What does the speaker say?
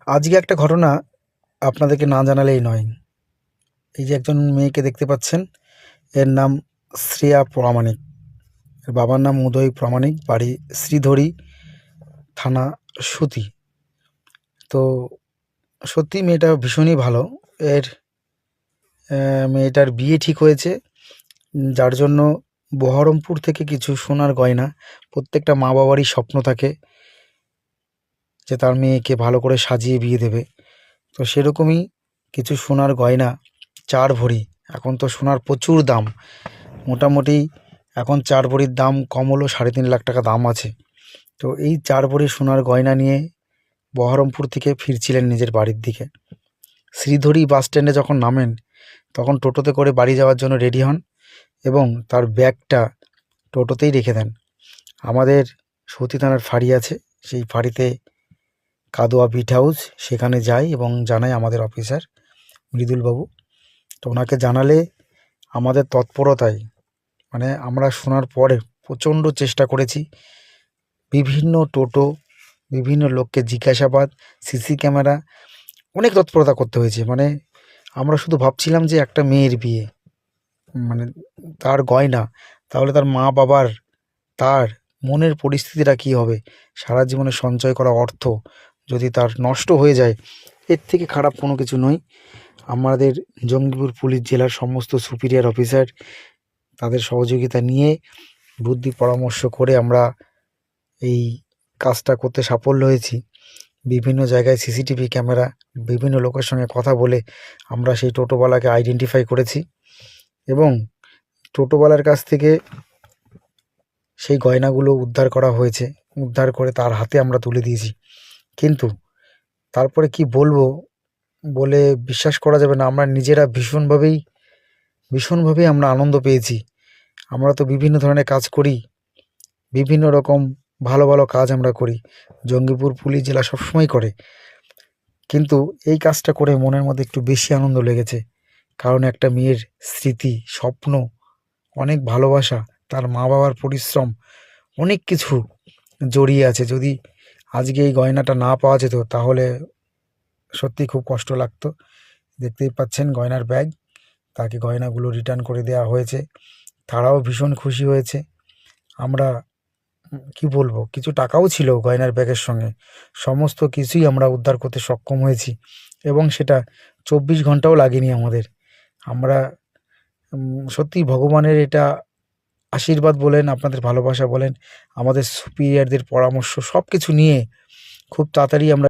আজকে একটা ঘটনা আপনাদেরকে না জানালেই নয়। এই যে একজন মেয়েকে দেখতে পাচ্ছেন, এর নাম শ্রেয়া প্রামাণিক। এর বাবার নাম উদয় প্রামাণিক, বাড়ি শ্রীধরী, থানা সুতি। তো সত্যি মেয়েটা ভীষণই ভালো। এর মেয়েটার বিয়ে ঠিক হয়েছে, যার জন্য বহরমপুর থেকে কিছু সোনার গয়না, প্রত্যেকটা মা বাবারই স্বপ্ন থাকে যে তার মেয়েকে ভালো করে সাজিয়ে বিয়ে দেবে। তো সেরকমই কিছু সোনার গয়না, 4 ভরি। এখন তো সোনার প্রচুর দাম, মোটামুটি এখন 4 ভরির দাম কম হলেও 3.5 লাখ টাকা দাম আছে। তো এই 4 ভরি সোনার গয়না নিয়ে বহরমপুর থেকে ফিরছিলেন নিজের বাড়ির দিকে। শ্রীধরী বাস স্ট্যান্ডে যখন নামেন, তখন টোটোতে করে বাড়ি যাওয়ার জন্য রেডি হন এবং তার ব্যাগটা টোটোতেই রেখে দেন। আমাদের সতী থানার ফাঁড়ি আছে, সেই ফাঁড়িতে কাদোয়া বিট হাউস, সেখানে যাই এবং জানাই আমাদের অফিসার মৃদুলবাবু। তো ওনাকে জানালে আমাদের তৎপরতায়, মানে আমরা শোনার পরে প্রচণ্ড চেষ্টা করেছি, বিভিন্ন টোটো, বিভিন্ন লোককে জিজ্ঞাসাবাদ, সিসি ক্যামেরা, অনেক তৎপরতা করতে হয়েছে। মানে আমরা শুধু ভাবছিলাম যে একটা মেয়ের বিয়ে, মানে তার গয়না, তাহলে তার মা বাবার, তার মনের পরিস্থিতিটা কী হবে, সারা জীবনে সঞ্চয় করা অর্থ যদি তার নষ্ট হয়ে যায়, এর থেকে খারাপ কোনো কিছু নয়। আমাদের জঙ্গিপুর পুলিশ জেলার সমস্ত সুপিরিয়র অফিসার, তাদের সহযোগিতা নিয়ে বুদ্ধি পরামর্শ করে আমরা এই কাজটা করতে সাফল্য হয়েছি। বিভিন্ন জায়গায় সিসিটিভি ক্যামেরা, বিভিন্ন লোকের সঙ্গে কথা বলে আমরা সেই টোটোওয়ালাকে আইডেন্টিফাই করেছি এবং টোটোওয়ালার কাছ থেকে সেই গয়নাগুলো উদ্ধার করা হয়েছে। উদ্ধার করে তার হাতে আমরা তুলে দিয়েছি। কিন্তু তারপরে কি বলবো, বলে বিশ্বাস করা যাবে না, আমরা নিজেরা ভীষণভাবেই আমরা আনন্দ পেয়েছি। আমরা তো বিভিন্ন ধরনের কাজ করি, বিভিন্ন রকম ভালো ভালো কাজ আমরা করি, জঙ্গিপুর পুলিশ জেলা সবসময় করে, কিন্তু এই কাজটা করে মনের মধ্যে একটু বেশি আনন্দ লেগেছে। কারণ একটা মেয়ের স্মৃতি, স্বপ্ন, অনেক ভালোবাসা, তার মা বাবার পরিশ্রম, অনেক কিছু জড়িয়ে আছে। যদি আজকে এই গয়নাটা না পাওয়া যেত তাহলে সত্যিই খুব কষ্ট লাগতো। দেখতেই পাচ্ছেন গয়নার ব্যাগ, তাকে গয়নাগুলো রিটার্ন করে দেওয়া হয়েছে। তারাও ভীষণ খুশি হয়েছে। আমরা কি বলবো, কিছু টাকাও ছিল গয়নার ব্যাগের সঙ্গে। সমস্ত কিছুই আমরা উদ্ধার করতে সক্ষম হয়েছি এবং সেটা 24 ঘন্টাও লাগেনি আমাদের। আমরা সত্যিই ভগবানের এটা আশীর্বাদ বলেন, আপনাদের ভালোবাসা বলেন, আমাদের সুপিরিয়রদের পরামর্শ, সব কিছু নিয়ে খুব তাড়াতাড়ি আমরা